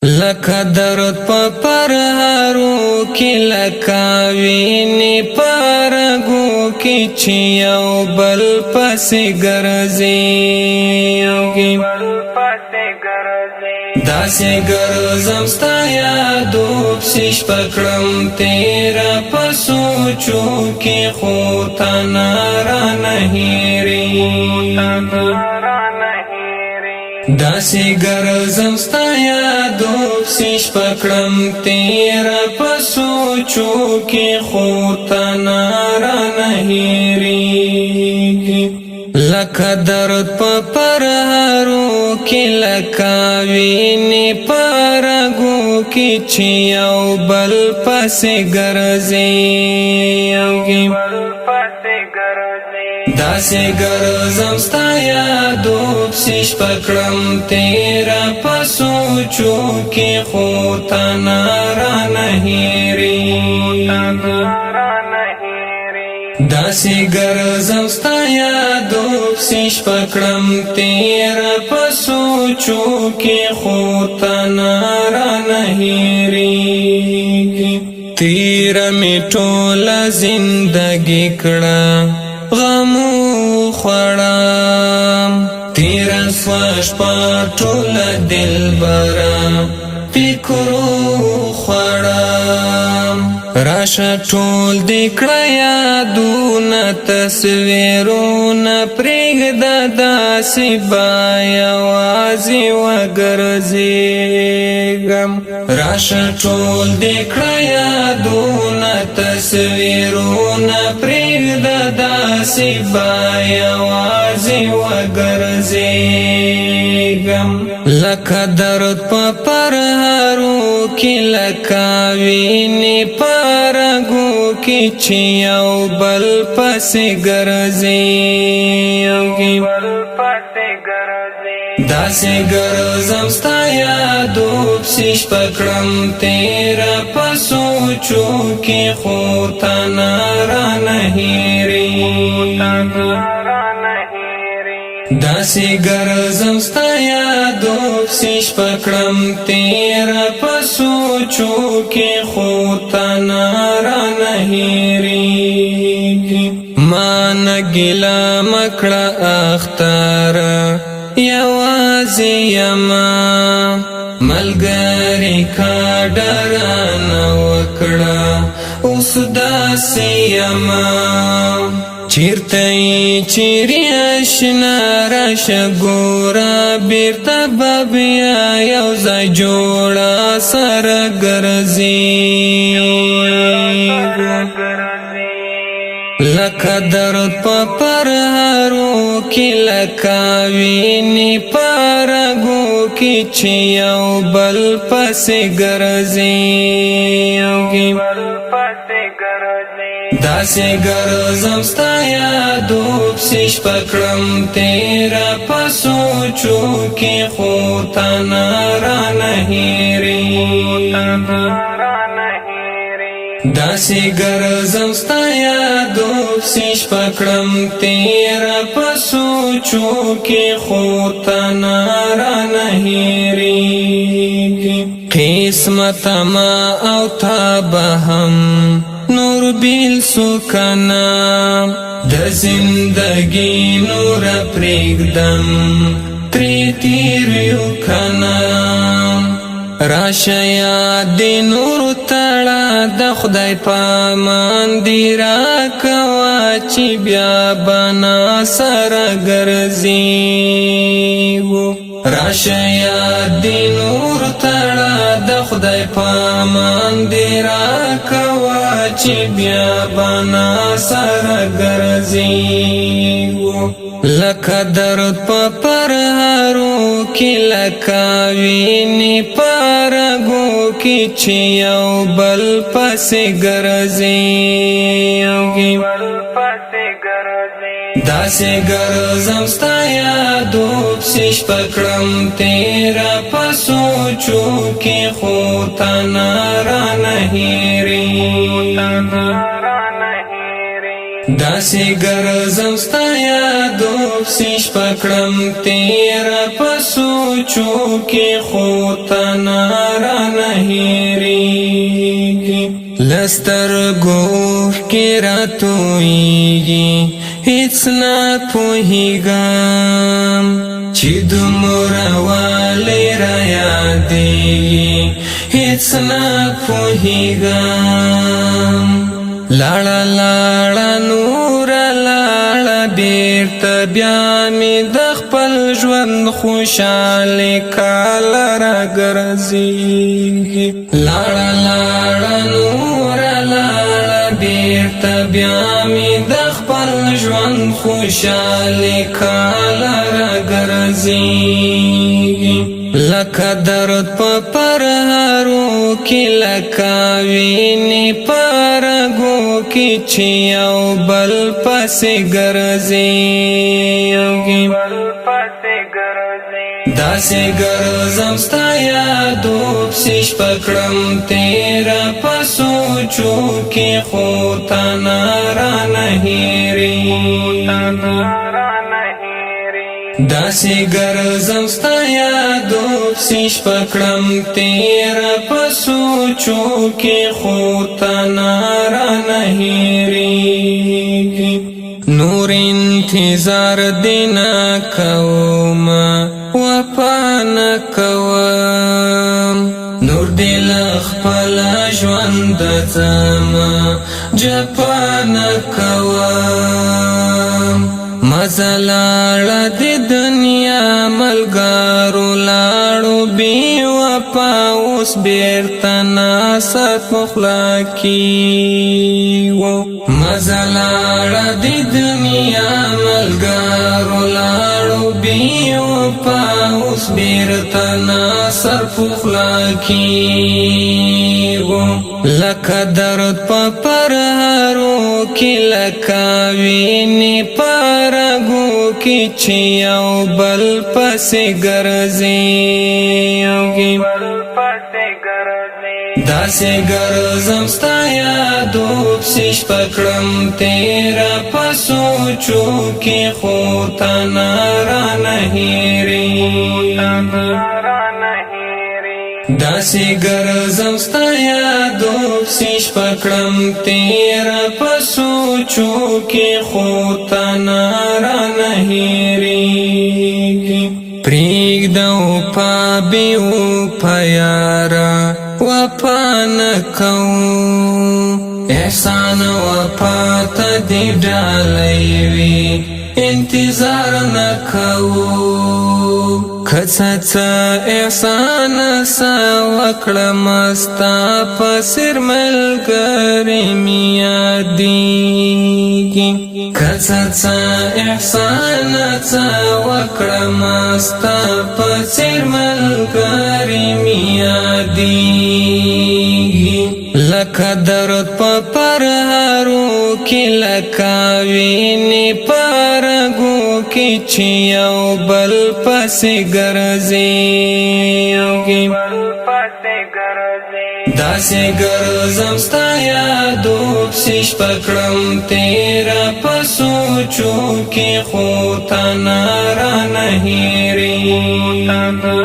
لکه درود په پرهارو کې لکه وینې په رګو کې چې یو بل پسې ګرځي داسې ګرځم ستا یادو پسې شپه کړم تېره په سوچو کې خو تا نه رانه هېرېږي داسې ګرځم ستا یادو پسې شپه کړم تېره په سوچو کې خو تا نه رانه هېرېږي لکه درد په پرهارو کې لکه وینې په رګو کې چې یو بل پسې ګرځي داسې ګرځم ستا یادو پسې شپه کړم تېره په سوچو کې خو تا نه رانه هېرېږي داسې ګرځم ستا یادو پسې شپه کړم تېره په سوچو کې خو تا نه رانه هېرېږي تېره مې ټوله زندګي کړه غمو خوړم تېره سوه شپه ټوله دلبره فکرو خوړم راشه ټول دې کړه یادونه تصویرونه پرېږده داسې به یوازې وګرځېږم راشه ټول دې کړه یادونه تصویرونه پرېږده داسې به یوازې وګرځېږم لکه درد په پرهارو کې لکه وینې په رګو کې چې یو بل پسې ګرځي داسې ګرځم ستا یادو پسې شپه کړم تېره په سوچو کې خو تا نه رانه هېرېږي داسې ګرځم ستا یادو پسې شپه کړم تېره په سوچو کې خو تا نه رانه هېرېږي ما نه ګیله مه کړه اختاره یوازې یمه ملګري کډه رانه وکړه اوس داسې یمه چیرته یې چیرې اشنا راشه ګوره بېرته به بیا یو ځای جوړه سره ګرځېږو لکه درد په پرهارو کې لکه وینې په رګو کې چې یو بل پسې ګرځي داسې ګرځم ستا یادو پسې شپه کړم تېره په سوچو کې خو تا نه رانه هېرېږي داسې ګرځم ستا یادو پسې شپه کړم تېره په سوچو کې خو تا نه رانه هېرېږي قسمت ما او تا به هم نور بیل سو کنا د زندگی نور پرېږدم ترې تېر یو کنا راشه یاد نور تړه د خدای په امان دې راکوه چې بیا به ناسره ګرځېږو راشه یاد نور تړه د خدای په امان دې راکوه چې بیا به ناسره ګرځېږو لکه درد په پرهارو کې لکه وینې په رګو کې چې یو بل پسې ګرځي داسې ګرځم ستا یادو پسې شپه کړم تېره په سوچو کې خو تا نه رانه هېرېږي داسې ګرځم ستا یادو پسې شپه کړم تېره په سوچو کې خو ته نه رانه هېرېږي له سترګو اوښکې راتویږي هېڅ نه پوهېږم چې دومره والی رایادېږي هېڅ نه پوهېږم لاړه لاړه نوره لاړه بېرته بیا مې د خپل ژوند خوشحالي کاله راګرځېږي لاړه لاړه نوره لاړه بېرته بیا مې د خپل ژوند خوشحالي کاله راګرځېږي لکه درد په پرهارو کې لکه وینې په رګو کې چې یو بل پسې ګرځېږي داسې ګرځم ستا یادو پسې شپه کړم تېره په سوچو کې خو ته نه رانه هېرېږي داسې ګرځم ستا یادو پسې شپه کړم تېره په سوچو کې خو ته نه رانه هېرېږي نور انتظار دې نه کومه وفا نه کوم نور دې له خپله ژونده ځمه جفا نه کوم مزه لاړه د دنیا ملګرو لاړو بې وفا اوس بېرته ناست په خوله کې و مزه لاړه د دنیا ملګرو لاړو بې وفا اوس بېرته ناست په خوله کې و لکه درد په پرهارو کې لکه وینې په رګو کې چې یو بل پسې ګرځېږي داسې ګرځم ستا یادو پسې شپه کړم تېره په سوچو کې خو ته نه رانه هېرېږي داسې ګرځم ستا یادو پسې شپه کړم تېره په سوچو کې خو ته نه رانه هېرېږي پرېږده وفا بې وفا یاره وفا نه کوو احسان وفا ته دې ډالۍ وي انتظار نه کوو که څه احسان سا وکړم ستا په سر ملګری مې یادېږي که څه احسان سا وکړم ستا په سر ملګری مې یادېږي لکه درد په پرهارو کې لکه وینې په رګو کې چې یو بل پسې ګرځېږي داسې ګرځم ستا یادو پسې شپه کړم تېره په سوچو کې خو ته نه رانه هېرېږي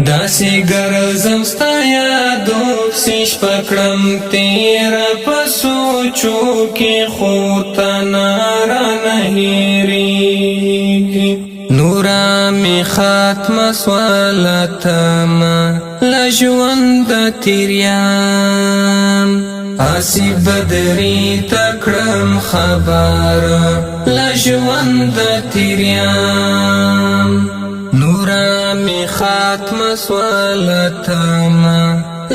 داسې ګرځم ستا یادو پسې شپه کړم تېره په سوچو کې خو ته نه رانه هېرېږي نوره مې ختمه سوله تمه له ژونده تېریم هسې بدري ته کړم خبره له ژونده تېریم نوره مې ختمه سوله تمه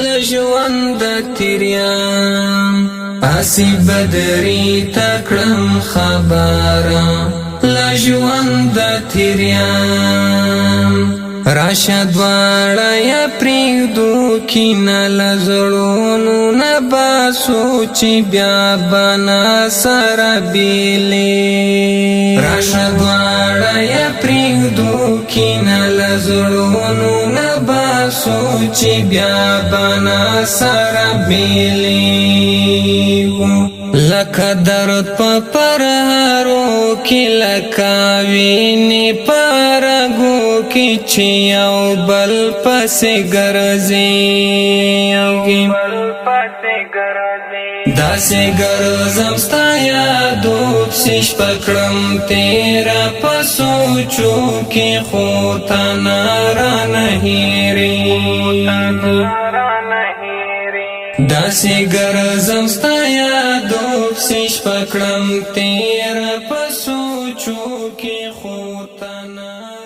له ژونده تېریم هسې بدري ته کړم خبره له ژونده تېریم راشه دواړه یا پرېږدو کینه له زړونو نه باسو چې بیا به ناسره بېلې راشه دواړه یا پرېږدو کینه له زړونو نه باسو چې بیا به ناسره بېلې لکه درد په پرهارو کې لکه وینې په رګو کې چې یو بل پسې ګرځي داسې ګرځم ستا یادو پسې شپه کړم تېره په سوچو کې خو تا نه رانه هېرېږي داسې ګرځم ستا یادو پسې شپه کړم تېره په سوچو کې خو تا نه